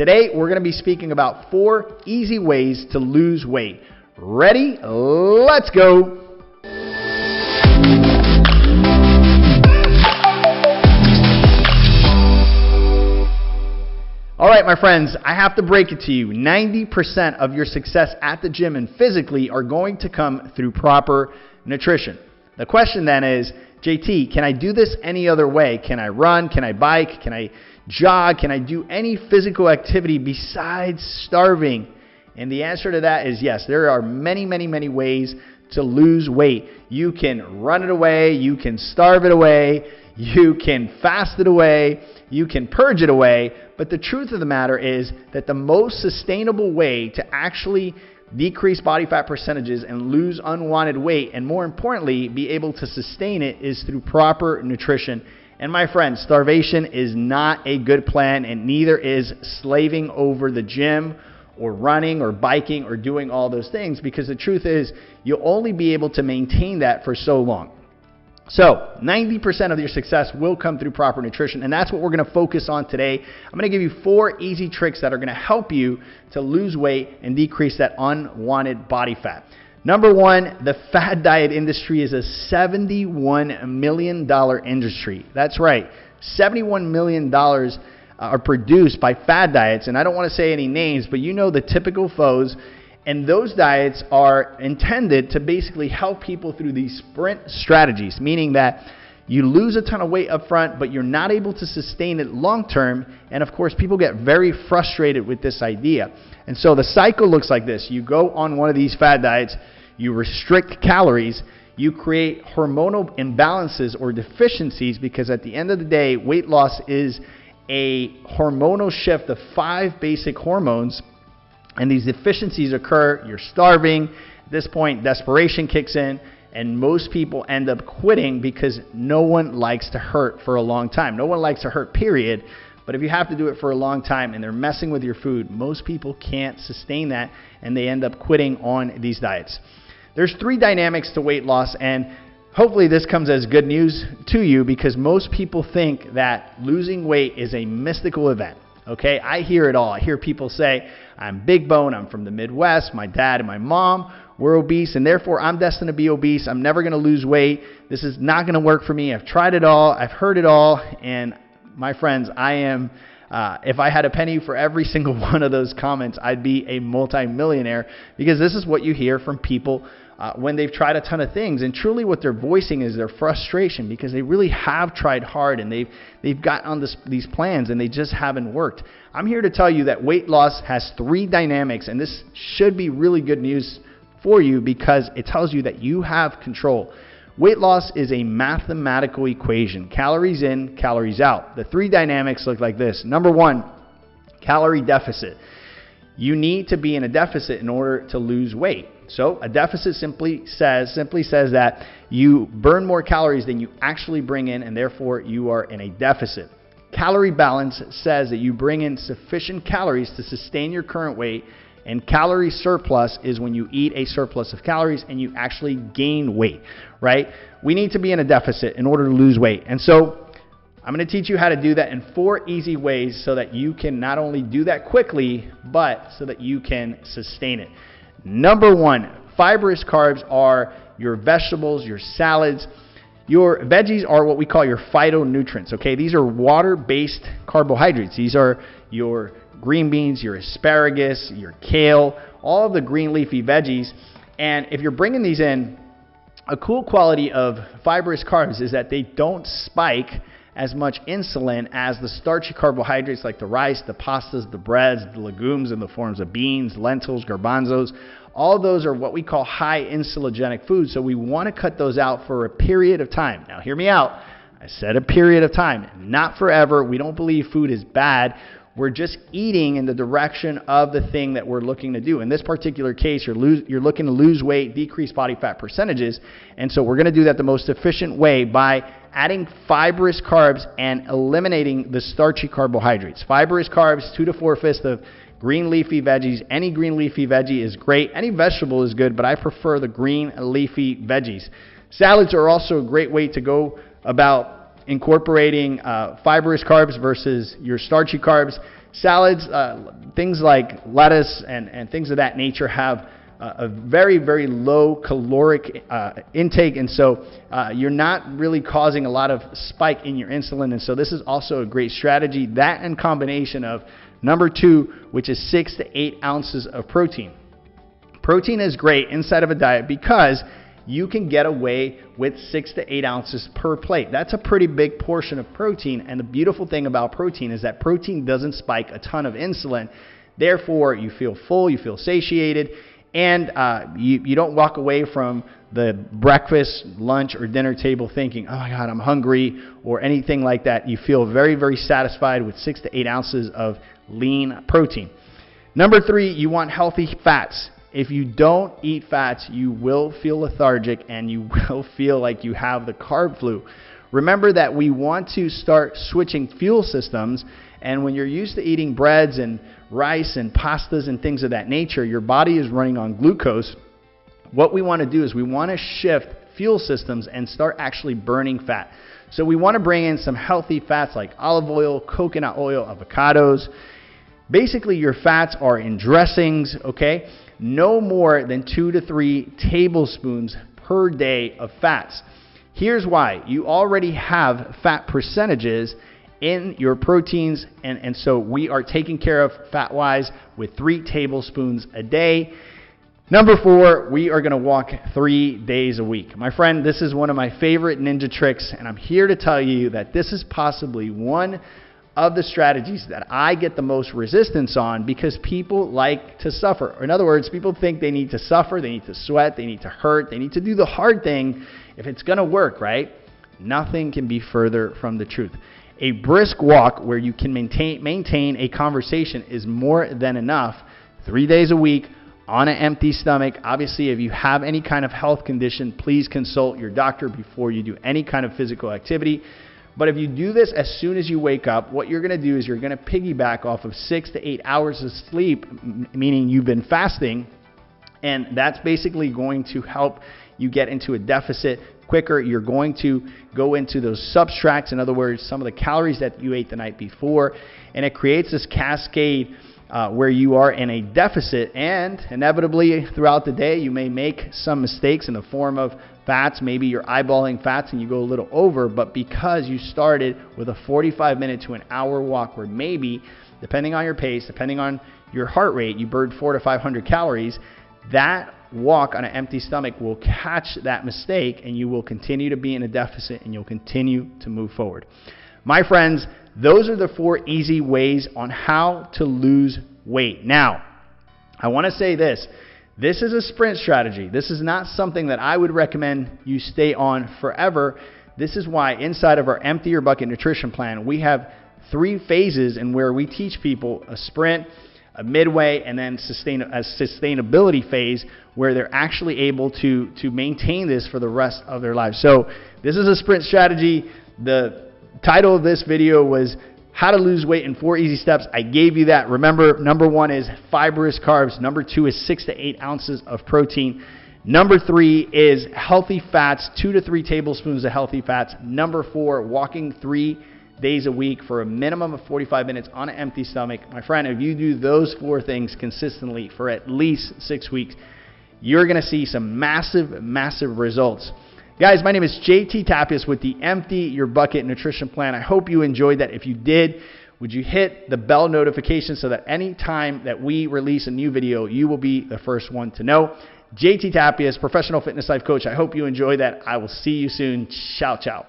Today, we're going to be speaking about 4 easy ways to lose weight. Ready? Let's go. All right, my friends, I have to break it to you. 90% of your success at the gym and physically are going to come through proper nutrition. The question then is, JT, can I do this any other way? Can I run? Can I bike? Can I jog? Can I do any physical activity besides starving? And the answer to that is yes. There are many, many, many ways to lose weight. You can run it away. You can starve it away. You can fast it away. You can purge it away. But the truth of the matter is that the most sustainable way to actually decrease body fat percentages and lose unwanted weight, and more importantly, be able to sustain it, is through proper nutrition. And my friends, starvation is not a good plan, and neither is slaving over the gym or running or biking or doing all those things, because the truth is you'll only be able to maintain that for so long. So 90% of your success will come through proper nutrition, and that's what we're going to focus on today. I'm going to give you 4 easy tricks that are going to help you to lose weight and decrease that unwanted body fat. Number 1, the fad diet industry is a $71 million industry. That's right. $71 million are produced by fad diets, and I don't want to say any names, but you know the typical foes. And those diets are intended to basically help people through these sprint strategies, meaning that you lose a ton of weight up front, but you're not able to sustain it long term. And of course, people get very frustrated with this idea. And so the cycle looks like this. You go on one of these fad diets, you restrict calories, you create hormonal imbalances or deficiencies, because at the end of the day, weight loss is a hormonal shift of 5 basic hormones. And these deficiencies occur, you're starving. At this point, desperation kicks in, and most people end up quitting because no one likes to hurt for a long time. No one likes to hurt, period. But if you have to do it for a long time and they're messing with your food, most people can't sustain that, and they end up quitting on these diets. There's 3 dynamics to weight loss, and hopefully this comes as good news to you, because most people think that losing weight is a mystical event. Okay, I hear it all. I hear people say, I'm big bone, I'm from the Midwest, my dad and my mom were obese, and therefore I'm destined to be obese. I'm never going to lose weight. This is not going to work for me. I've tried it all. I've heard it all. And my friends, I am, if I had a penny for every single one of those comments, I'd be a multi-millionaire, because this is what you hear from people when they've tried a ton of things. And truly what they're voicing is their frustration, because they really have tried hard and they've gotten on these plans and they just haven't worked. I'm here to tell you that weight loss has 3 dynamics, and this should be really good news for you, because it tells you that you have control. Weight loss is a mathematical equation. Calories in, calories out. The 3 dynamics look like this. Number 1, calorie deficit. You need to be in a deficit in order to lose weight. So a deficit simply says that you burn more calories than you actually bring in, and therefore you are in a deficit. Calorie balance says that you bring in sufficient calories to sustain your current weight, and calorie surplus is when you eat a surplus of calories and you actually gain weight, right? We need to be in a deficit in order to lose weight. And so I'm going to teach you how to do that in 4 easy ways, so that you can not only do that quickly, but so that you can sustain it. Number 1, fibrous carbs are your vegetables, your salads. Your veggies are what we call your phytonutrients, okay? These are water-based carbohydrates. These are your green beans, your asparagus, your kale, all of the green leafy veggies. And if you're bringing these in, a cool quality of fibrous carbs is that they don't spike as much insulin as the starchy carbohydrates like the rice, the pastas, the breads, the legumes in the forms of beans, lentils, garbanzos. All of those are what we call high insulinogenic foods, so we want to cut those out for a period of time. Now, hear me out. I said a period of time, not forever. We don't believe food is bad. We're just eating in the direction of the thing that we're looking to do. In this particular case, you're looking to lose weight, decrease body fat percentages, and so we're going to do that the most efficient way by adding fibrous carbs and eliminating the starchy carbohydrates. Fibrous carbs, 2 to 4/5 of green leafy veggies. Any green leafy veggie is great. Any vegetable is good, but I prefer the green leafy veggies. Salads are also a great way to go about incorporating fibrous carbs versus your starchy carbs. Salads, things like lettuce and things of that nature have a very, very low caloric intake, and so you're not really causing a lot of spike in your insulin, and so this is also a great strategy. That in combination of number 2, which is 6 to 8 ounces of protein. Protein is great inside of a diet because you can get away with 6 to 8 ounces per plate. That's a pretty big portion of protein, and the beautiful thing about protein is that protein doesn't spike a ton of insulin. Therefore, you feel full, you feel satiated, and you don't walk away from the breakfast, lunch, or dinner table thinking, oh my God, I'm hungry, or anything like that. You feel very, very satisfied with 6 to 8 ounces of lean protein. Number 3, you want healthy fats. If you don't eat fats, you will feel lethargic and you will feel like you have the carb flu. Remember that we want to start switching fuel systems, and when you're used to eating breads and rice and pastas and things of that nature, your body is running on glucose. What we want to do is we want to shift fuel systems and start actually burning fat. So we want to bring in some healthy fats like olive oil, coconut oil, avocados. Basically, your fats are in dressings, okay? No more than 2 to 3 tablespoons per day of fats. Here's why. You already have fat percentages in your proteins, and so we are taking care of fat-wise with 3 tablespoons a day. Number 4, we are going to walk 3 days a week. My friend, this is one of my favorite ninja tricks, and I'm here to tell you that this is possibly one of the strategies that I get the most resistance on because people like to suffer. Or in other words, people think they need to suffer, they need to sweat, they need to hurt, they need to do the hard thing if it's going to work, right? Nothing can be further from the truth. A brisk walk where you can maintain a conversation is more than enough. 3 days a week on an empty stomach. Obviously, if you have any kind of health condition, please consult your doctor before you do any kind of physical activity. But if you do this as soon as you wake up, what you're going to do is you're going to piggyback off of 6 to 8 hours of sleep, meaning you've been fasting, and that's basically going to help you get into a deficit quicker. You're going to go into those subtracts, in other words, some of the calories that you ate the night before, and it creates this cascade where you are in a deficit, and inevitably throughout the day you may make some mistakes in the form of fats. Maybe you're eyeballing fats and you go a little over, but because you started with a 45-minute to an hour walk where maybe, depending on your pace, depending on your heart rate, you burned 400 to 500 calories, that walk on an empty stomach will catch that mistake and you will continue to be in a deficit and you'll continue to move forward. My friends, those are the 4 easy ways on how to lose weight. Now, I want to say this. This is a sprint strategy. This is not something that I would recommend you stay on forever. This is why inside of our Empty Your Bucket nutrition plan, we have 3 phases in where we teach people a sprint, a midway, and then a sustainability phase where they're actually able to maintain this for the rest of their lives. So this is a sprint strategy. The title of this video was How to Lose Weight in 4 Easy Steps. I gave you that. Remember, number 1 is fibrous carbs. Number 2 is 6 to 8 ounces of protein. Number 3 is healthy fats, 2 to 3 tablespoons of healthy fats. Number 4, walking 3 days a week for a minimum of 45 minutes on an empty stomach. My friend, if you do those 4 things consistently for at least 6 weeks, you're going to see some massive, massive results. Guys, my name is JT Tapias with the Empty Your Bucket nutrition plan. I hope you enjoyed that. If you did, would you hit the bell notification so that any time that we release a new video, you will be the first one to know. JT Tapias, professional fitness life coach. I hope you enjoyed that. I will see you soon. Ciao, ciao.